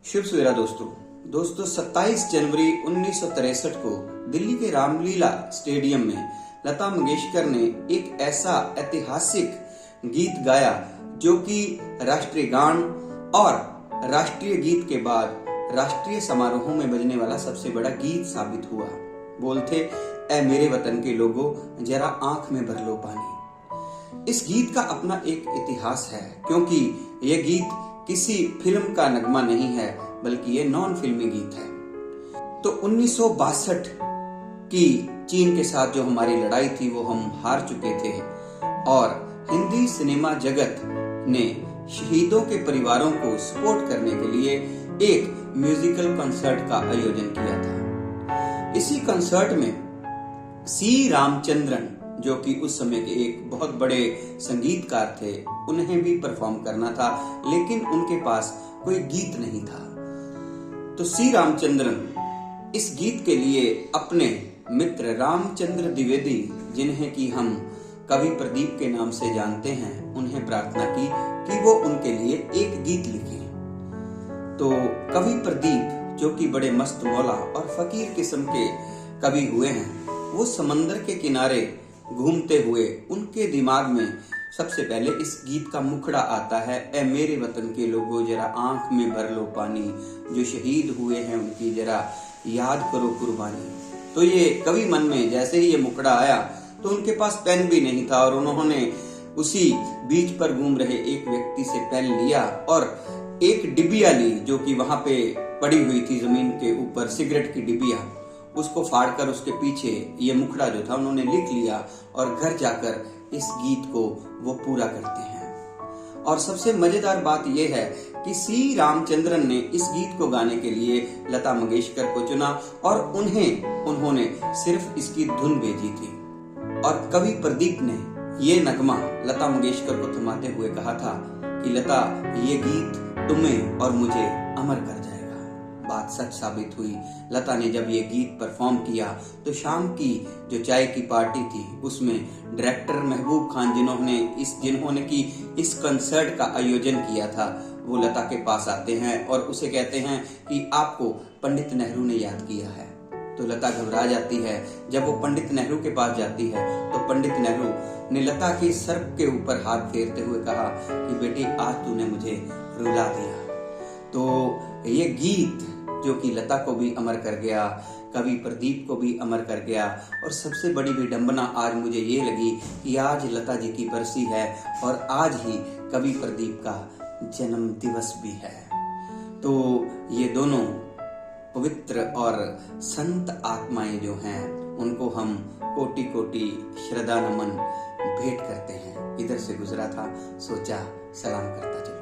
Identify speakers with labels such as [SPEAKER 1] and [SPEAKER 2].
[SPEAKER 1] शुभ सवेरा दोस्तों। 27 जनवरी 1963 को दिल्ली के रामलीला स्टेडियम में लता मंगेशकर ने एक ऐसा ऐतिहासिक गीत गाया जो कि राष्ट्रीय गान और राष्ट्रीय गीत के बाद राष्ट्रीय समारोहों में बजने वाला सबसे बड़ा गीत साबित हुआ। बोल थे, ऐ मेरे वतन के लोगों जरा आंख में भर लो पानी। इस गीत का अपना एक इतिहास है, क्योंकि यह गीत किसी फिल्म का नगमा नहीं है, बल्कि ये नॉन फिल्मी गीत है। तो 1962 की चीन के साथ जो हमारी लड़ाई थी वो हम हार चुके थे और हिंदी सिनेमा जगत ने शहीदों के परिवारों को सपोर्ट करने के लिए एक म्यूजिकल कंसर्ट का आयोजन किया था। इसी कंसर्ट में सी रामचंद्रन, जो कि उस समय के एक बहुत बड़े संगीतकार थे, उन्हें भी परफॉर्म करना था, लेकिन उनके पास कोई गीत नहीं था। तो सी रामचंद्रन इस गीत के लिए अपने मित्र रामचंद्र द्विवेदी, जिन्हें कि हम कवि प्रदीप के नाम से जानते हैं, उन्हें प्रार्थना की कि वो उनके लिए एक गीत लिखें। तो कवि प्रदीप, जो कि बड़े मस्त मौला और फकीर किस्म के कवि हुए हैं, वो समंदर के किनारे घूमते हुए उनके दिमाग में सबसे पहले इस गीत का मुखड़ा आता है, ऐ मेरे वतन के लोगों जरा आंख में भर लो पानी, जो शहीद हुए हैं उनकी जरा याद करो कुर्बानी। तो ये कवि मन में जैसे ही ये मुखड़ा आया तो उनके पास पेन भी नहीं था और उन्होंने उसी बीच पर घूम रहे एक व्यक्ति से पेन लिया और एक डिबिया ली, जो कि वहां पे पड़ी हुई थी जमीन के ऊपर, सिगरेट की डिबिया। उसको फाड़कर उसके पीछे ये मुखड़ा जो था उन्होंने लिख लिया और घर जाकर इस गीत को वो पूरा करते हैं। और सबसे मजेदार बात यह है कि सी रामचंद्रन ने इस गीत को गाने के लिए लता मंगेशकर को चुना और उन्होंने सिर्फ इसकी धुन भेजी थी। और कवि प्रदीप ने ये नगमा लता मंगेशकर को थमाते हुए कहा था कि लता, ये गीत तुम्हें और मुझे अमर कर जाएगा। बात सच साबित हुई। लता ने जब ये गीत परफॉर्म किया तो शाम की जो चाय की पार्टी थी उसमें डायरेक्टर महबूब खान, जिन्होंने की इस कंसर्ट का आयोजन किया था, वो लता के पास आते हैं और उसे कहते हैं कि आपको पंडित नेहरू ने याद किया है। तो लता घबरा जाती है। जब वो पंडित नेहरू के पास जाती है तो पंडित नेहरू ने लता के सर के ऊपर हाथ फेरते हुए कहा कि बेटी, आज तूने मुझे रुला दिया। तो ये गीत जो कि लता को भी अमर कर गया, कवि प्रदीप को भी अमर कर गया, और सबसे बड़ी विडंबना आज मुझे ये लगी कि आज लता जी की बरसी है और आज ही कवि प्रदीप का जन्म दिवस भी है। तो ये दोनों पवित्र और संत आत्माएं जो हैं, उनको हम कोटि कोटि श्रद्धा नमन भेंट करते हैं। इधर से गुजरा था, सोचा सलाम करता चला।